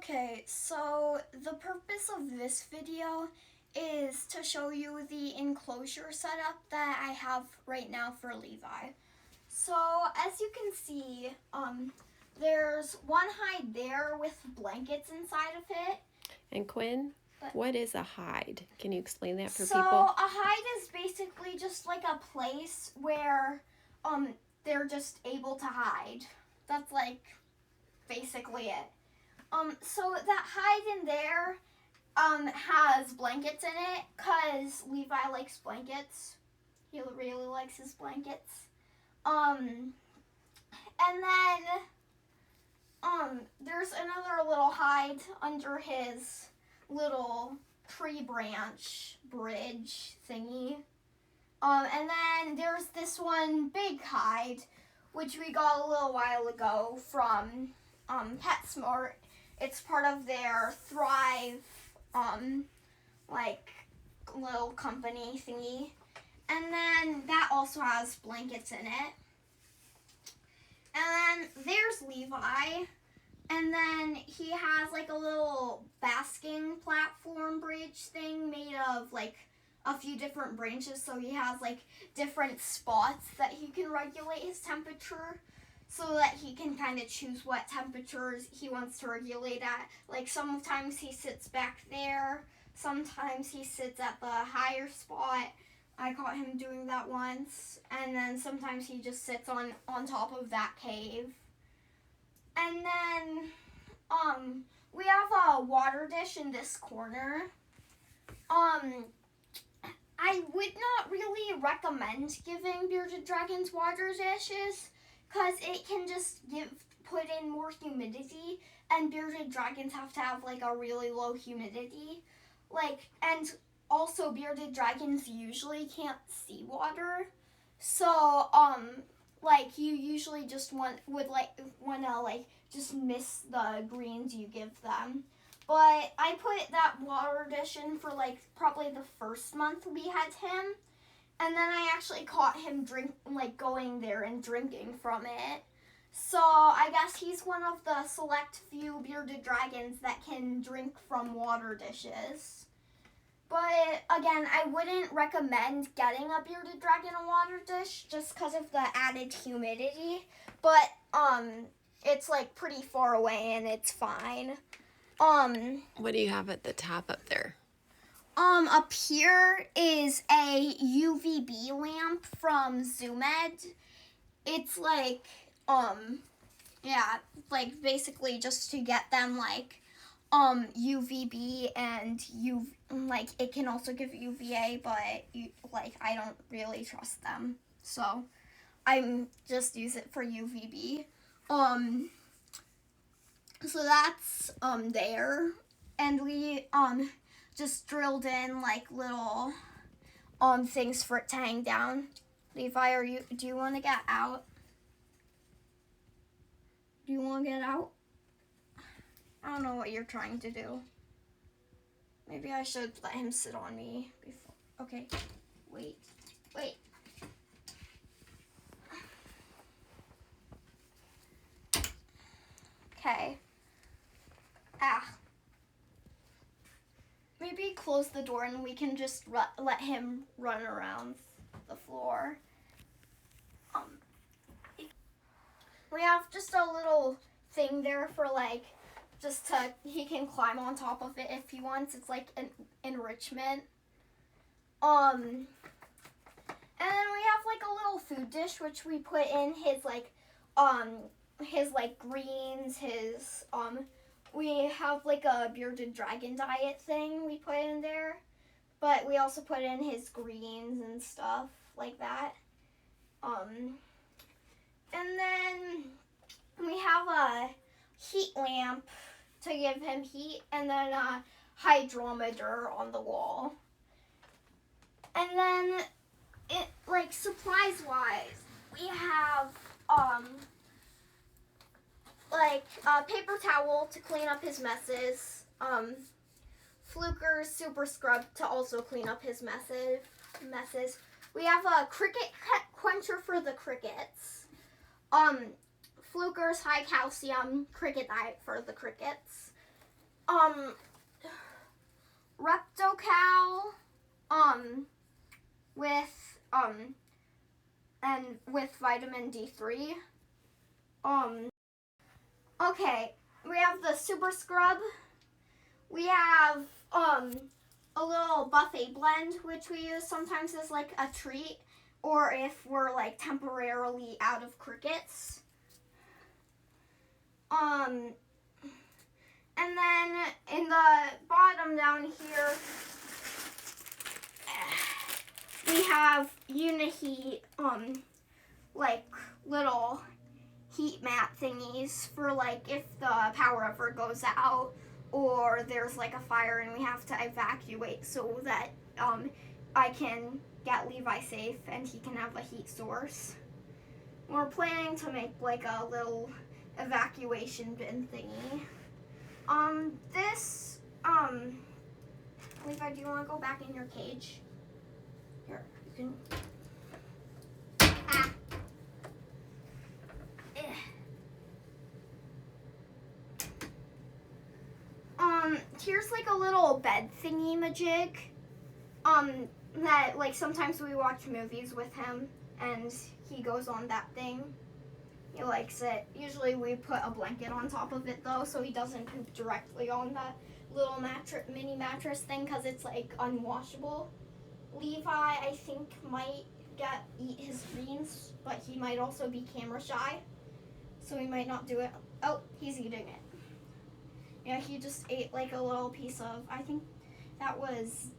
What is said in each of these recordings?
Okay, so the purpose of this video is to show you the enclosure setup that I have right now for Levi. So as you can see, there's one hide there with blankets inside of it. And Quinn, what is a hide? Can you explain that for So people? a hide is basically just like a place where they're just able to hide. That's like basically it. So that hide in there has blankets in it because Levi likes blankets. He really likes his blankets. And then there's another little hide under his little tree branch bridge thingy. And then there's this one big hide, which we got a little while ago from PetSmart. It's part of their Thrive, like, little company thingy. And then that also has blankets in it. And then there's Levi. And then he has, like, a little basking platform bridge thing made of, like, a few different branches. So he has, like, different spots that he can regulate his temperature, so that he can kind of choose what temperatures he wants to regulate at. Like sometimes he sits back there, sometimes he sits at the higher spot. I caught him doing that once. And then sometimes he just sits on top of that cave. And then we have a water dish in this corner. I would not really recommend giving bearded dragons water dishes, because it can just put in more humidity, and bearded dragons have to have like a really low humidity. And also bearded dragons usually can't see water. So you usually just wanna just miss the greens you give them. But I put that water dish in for probably the first month we had him. And then I actually caught him going there and drinking from it. So I guess he's one of the select few bearded dragons that can drink from water dishes. But again, I wouldn't recommend getting a bearded dragon a water dish just because of the added humidity. But it's pretty far away and it's fine. What do you have at the top up there? Up here is a UVB lamp from ZoomEd. It's basically just to get them UVB and it can also give UVA, but I don't really trust them, so I just use it for UVB. So that's there, and we just drilled in little things for it to hang down. Levi, do you want to get out? Do you want to get out? I don't know what you're trying to do. Maybe I should let him sit on me before. Okay, wait. Okay. Maybe close the door and we can just let him run around the floor. We have just a little thing there for he can climb on top of it if he wants. It's like an enrichment. And then we have a little food dish which we put in his greens, we have a bearded dragon diet thing we put in there, but we also put in his greens and stuff like that. And then we have a heat lamp to give him heat, and then a hydrometer on the wall. And then supplies wise, we have a paper towel to clean up his messes, Fluker's super scrub to also clean up his messes. We have a cricket quencher for the crickets, Fluker's high calcium cricket diet for the crickets, Reptocal, with and with vitamin D3. Okay, we have the super scrub. We have a little buffet blend, which we use sometimes as like a treat, or if we're like temporarily out of crickets. And then in the bottom down here, we have Uniheat, like little heat mat thingies for like if the power ever goes out or there's like a fire and we have to evacuate, so that I can get Levi safe and he can have a heat source. We're planning to make like a little evacuation bin thingy. Levi, do you want to go back in your cage? Here, you can. Ah. Here's like a little bed thingy majig. That like sometimes we watch movies with him and he goes on that thing. He likes it. Usually we put a blanket on top of it though, so he doesn't poop directly on that little mini mattress thing because it's like unwashable. Levi, I think, might eat his greens, but he might also be camera shy, so he might not do it. Oh, he's eating it. Yeah, he just ate like a little piece of, I think that was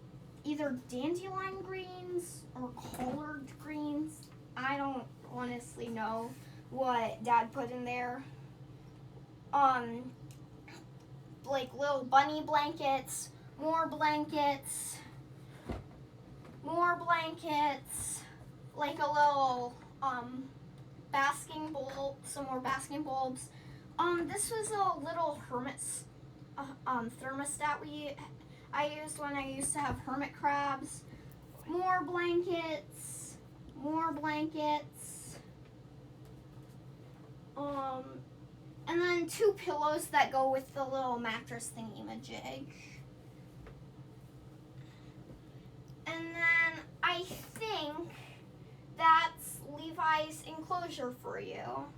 either dandelion greens or collard greens. I don't honestly know what Dad put in there. Like little bunny blankets, more blankets, like a little basking bowl, some more basking bulbs. This was a little thermostat I used when I used to have hermit crabs. More blankets, and then 2 pillows that go with the little mattress thingy-majig. And then I think that's Levi's enclosure for you.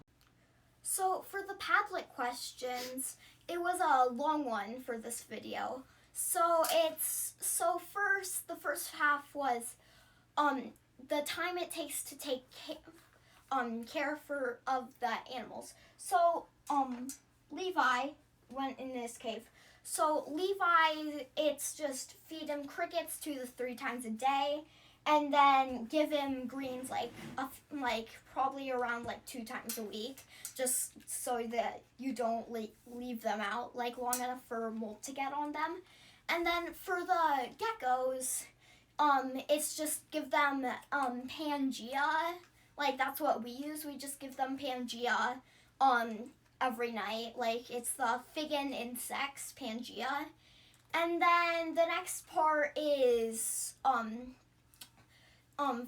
So for the Padlet questions, it was a long one for this video. So first, the first half was the time it takes to take care of the animals. So Levi went in this cave. So Levi, it's just feed him crickets 2 to 3 times a day, and then give him greens like probably around like 2 times a week, just so that you don't leave them out like long enough for mold to get on them. And then for the geckos, it's just give them Pangea. Like that's what we use. We just give them Pangea every night. Like it's the Figan insects Pangea. And then the next part is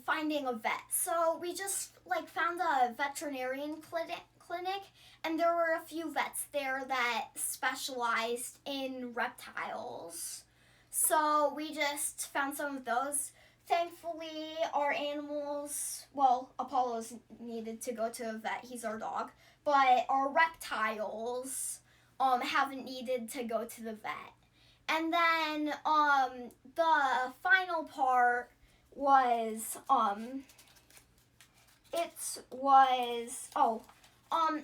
finding a vet. So we just like found a veterinarian clinic, and there were a few vets there that specialized in reptiles. So we just found some of those. Thankfully, our animals, well, Apollo's needed to go to a vet, he's our dog, but our reptiles haven't needed to go to the vet. And then the final part was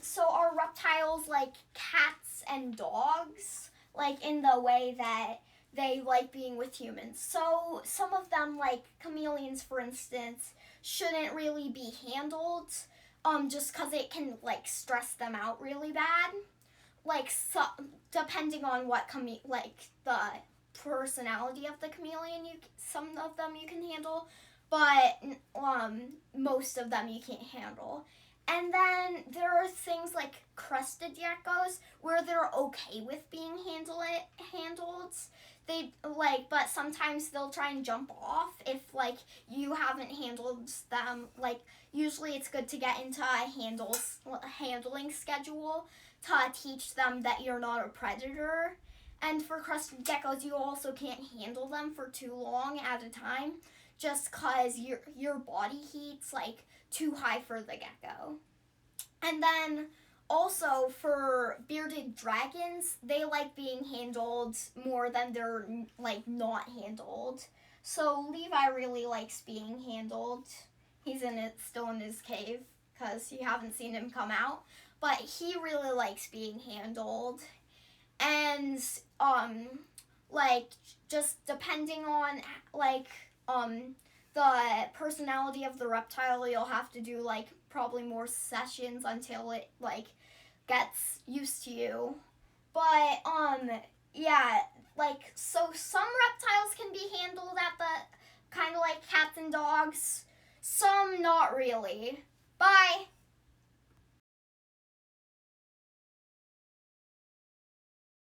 so our reptiles like cats and dogs, like in the way that they like being with humans. So some of them, like chameleons for instance, shouldn't really be handled just because it can like stress them out really bad. Like depending on what the personality of the chameleon, some of them you can handle, but most of them you can't handle. And then there are things like crested geckos where they're okay with being handled. They but sometimes they'll try and jump off if like you haven't handled them. Like usually it's good to get into a handling schedule to teach them that you're not a predator. And for crested geckos, you also can't handle them for too long at a time, just cause your body heat's like too high for the gecko. And then also for bearded dragons, they like being handled more than they're like not handled. So Levi really likes being handled. He's still in his cave because you haven't seen him come out, but he really likes being handled. And like just depending on like the personality of the reptile, you'll have to do like probably more sessions until it like gets used to you. But yeah, like so some reptiles can be handled at the kind of like cats and dogs, some not really. Bye.